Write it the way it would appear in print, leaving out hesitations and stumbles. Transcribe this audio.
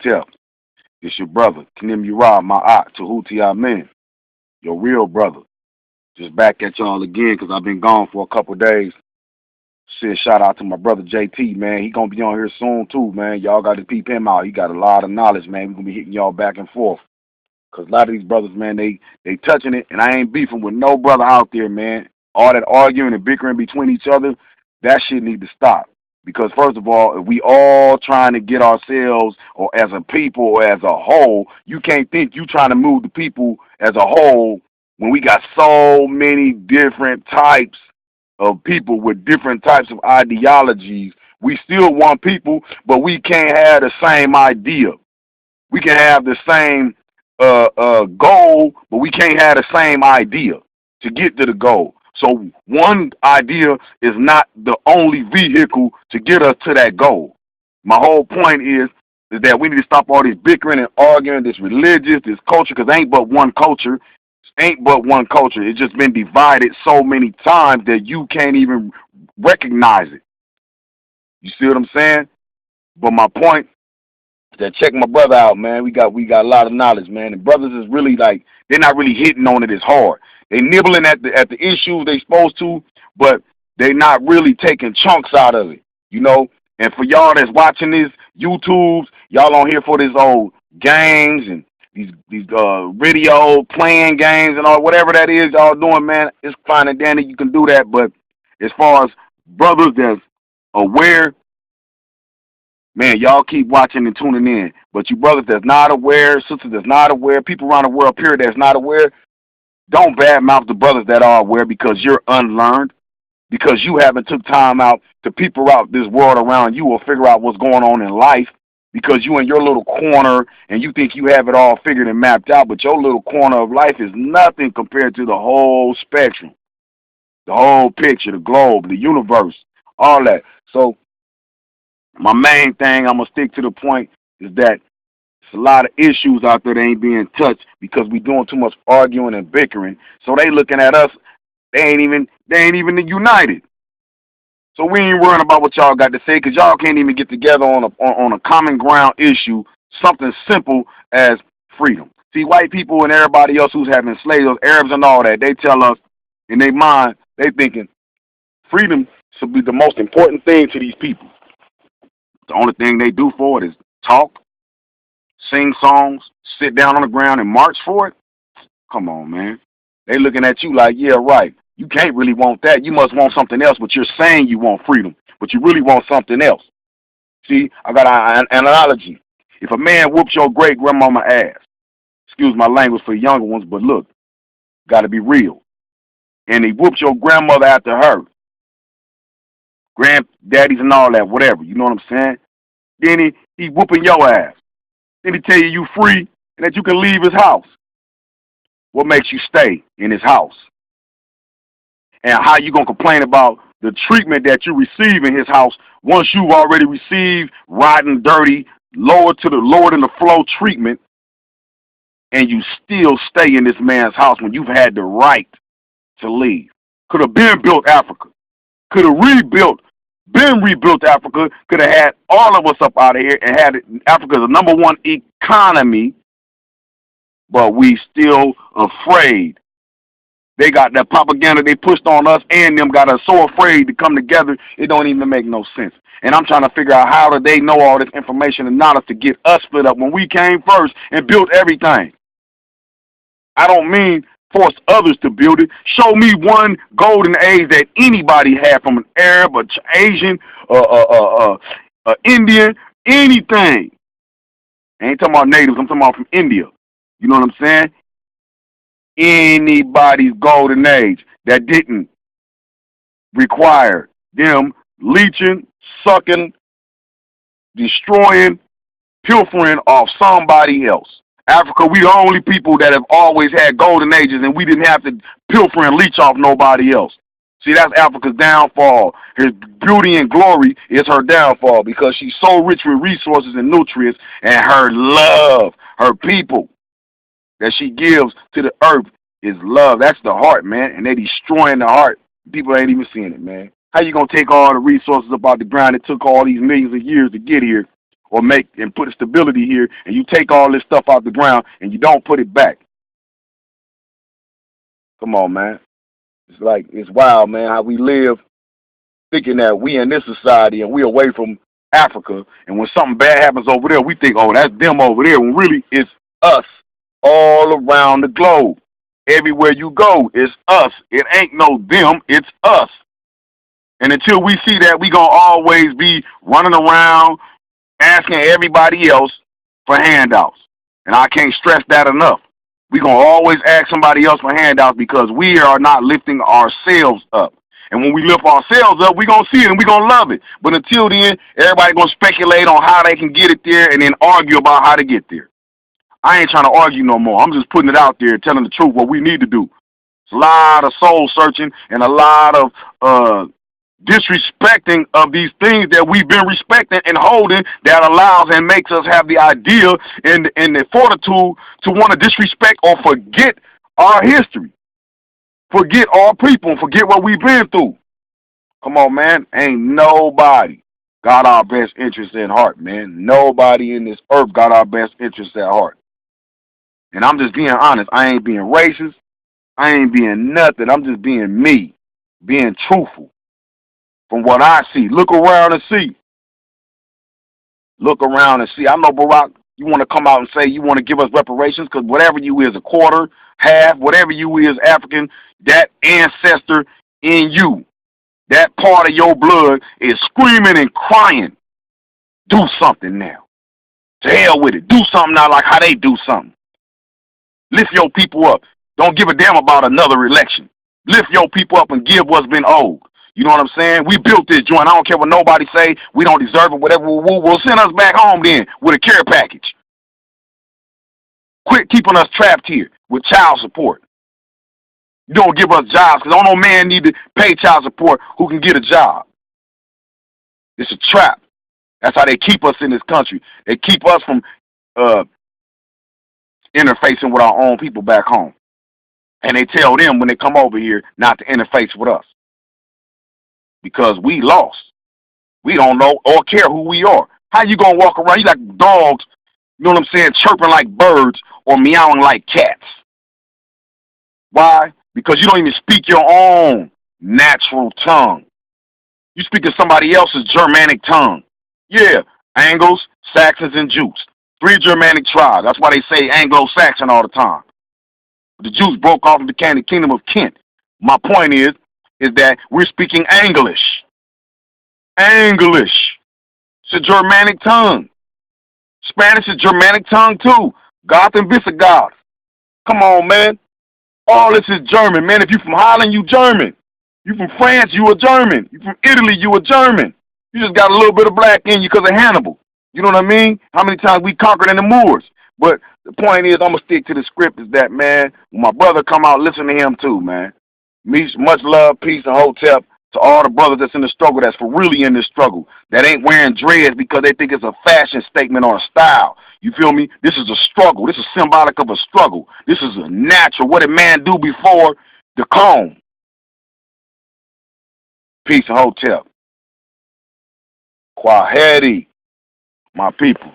Hotep. It's your brother, Kanim Ura, my aunt, Tahuti Amen, your real brother. Just back at y'all again because I've been gone for a couple days. Shit, shout out to my brother JT, man. He gonna be on here soon too, man. Y'all got to peep him out. He got a lot of knowledge, man. We gonna be hitting y'all back and forth. Cause a lot of these brothers, man, they touching it, and I ain't beefing with no brother out there, man. All that arguing and bickering between each other, that shit need to stop. Because first of all, if we all trying to get ourselves, or as a people, or as a whole, you can't think you trying to move the people as a whole when we got so many different types of people with different types of ideologies. We still want people, but we can't have the same idea. We can have the same goal, but we can't have the same idea to get to the goal. So one idea is not the only vehicle to get us to that goal. My whole point is that we need to stop all this bickering and arguing, this religious, this culture, because ain't but one culture. Ain't but one culture. It's just been divided so many times that you can't even recognize it. You see what I'm saying? But my point is that check my brother out, man. We got a lot of knowledge, man. And brothers is really like, they're not really hitting on it as hard. They nibbling at the issues they supposed to, but they not really taking chunks out of it, you know? And for y'all that's watching this YouTubes, y'all on here for this old games and these video playing games and all whatever that is y'all doing, man. It's fine and dandy, you can do that, but as far as brothers that's aware, man, y'all keep watching and tuning in. But you brothers that's not aware, sisters that's not aware, people around the world period that's not aware, don't badmouth the brothers that are aware because you're unlearned, because you haven't took time out to peep out this world around you or figure out what's going on in life, because you in your little corner and you think you have it all figured and mapped out, but your little corner of life is nothing compared to the whole spectrum, the whole picture, the globe, the universe, all that. So my main thing, I'm going to stick to the point, is that there's a lot of issues out there that ain't being touched because we doing too much arguing and bickering. So they looking at us, they ain't even united. So we ain't worrying about what y'all got to say because y'all can't even get together on a common ground issue, something simple as freedom. See, white people and everybody else who's having slaves, Arabs and all that, they tell us in their mind, they thinking freedom should be the most important thing to these people. The only thing they do for it is talk, sing songs, sit down on the ground and march for it. Come on, man. They looking at you like, yeah, right. You can't really want that. You must want something else, but you're saying you want freedom, but you really want something else. See, I got an analogy. If a man whoops your great-grandmama ass, excuse my language for younger ones, but look, got to be real, and he whoops your grandmother after her, granddaddies and all that, whatever, you know what I'm saying? Then he whooping your ass. Then he tell you free and that you can leave his house. What makes you stay in his house? And how you going to complain about the treatment that you receive in his house once you've already received rotten, dirty, lower than the flow treatment, and you still stay in this man's house when you've had the right to leave? Could have been built Africa. Could have been rebuilt Africa. Could have had all of us up out of here and had Africa's #1 economy, but we still afraid. They got that propaganda they pushed on us and them got us so afraid to come together, it don't even make no sense. And I'm trying to figure out how do they know all this information and knowledge to get us split up when we came first and built everything. I don't mean force others to build it. Show me one golden age that anybody had, from an Arab, or Asian, Indian, anything. I ain't talking about natives, I'm talking about from India. You know what I'm saying? Anybody's golden age that didn't require them leeching, sucking, destroying, pilfering off somebody else. Africa, we the only people that have always had golden ages, and we didn't have to pilfer and leech off nobody else. See, that's Africa's downfall. Her beauty and glory is her downfall because she's so rich with resources and nutrients, and her love, her people that she gives to the earth is love. That's the heart, man, and they destroying the heart. People ain't even seeing it, man. How you going to take all the resources up out the ground that took all these millions of years to get here or make and put stability here, and you take all this stuff out the ground and you don't put it back. Come on, man. It's like, it's wild, man, how we live thinking that we in this society and we away from Africa, and when something bad happens over there, we think, oh, that's them over there, when really it's us all around the globe. Everywhere you go, it's us. It ain't no them, it's us. And until we see that, we gonna always be running around asking everybody else for handouts. And I can't stress that enough. We gonna always ask somebody else for handouts because we are not lifting ourselves up. And when we lift ourselves up, we gonna see it and we gonna love it. But until then, everybody gonna speculate on how they can get it there and then argue about how to get there. I ain't trying to argue no more. I'm just putting it out there, telling the truth, what we need to do. It's a lot of soul searching and a lot of disrespecting of these things that we've been respecting and holding, that allows and makes us have the idea and the fortitude to want to disrespect or forget our history, forget our people, and forget what we've been through. Come on, man. Ain't nobody got our best interests at heart, man. Nobody in this earth got our best interests at heart. And I'm just being honest. I ain't being racist. I ain't being nothing. I'm just being me, being truthful. From what I see, look around and see. Look around and see. I know, Barack, you want to come out and say you want to give us reparations because whatever you is, a quarter, half, whatever you is African, that ancestor in you, that part of your blood is screaming and crying. Do something now. To hell with it. Do something now like how they do something. Lift your people up. Don't give a damn about another election. Lift your people up and give what's been owed. You know what I'm saying? We built this joint. I don't care what nobody say. We don't deserve it. Whatever we'll send us back home then with a care package. Quit keeping us trapped here with child support. You don't give us jobs because no man need to pay child support who can get a job. It's a trap. That's how they keep us in this country. They keep us from interfacing with our own people back home. And they tell them when they come over here not to interface with us. Because we lost. We don't know or care who we are. How you gonna walk around? You like dogs, you know what I'm saying, chirping like birds or meowing like cats. Why? Because you don't even speak your own natural tongue. You speak in somebody else's Germanic tongue. Yeah, Angles, Saxons, and Jutes. 3 Germanic tribes. That's why they say Anglo-Saxon all the time. The Jews broke off and became the kingdom of Kent. My point is that we're speaking English. English. It's a Germanic tongue. Spanish is Germanic tongue too. Goth and Visigoth. Come on, man. All this is German, man. If you from Holland, you German. You from France, you a German. You from Italy, you a German. You just got a little bit of black in you because of Hannibal. You know what I mean? How many times we conquered in the Moors? But the point is, I'm going to stick to the script, is that, man, when my brother come out, listen to him too, man. Much love, peace, and hotep to all the brothers that's in the struggle, that's for really in this struggle, that ain't wearing dreads because they think it's a fashion statement or a style. You feel me? This is a struggle. This is symbolic of a struggle. This is a natural. What did man do before the comb? Peace and hotep. Kwaheri, my people.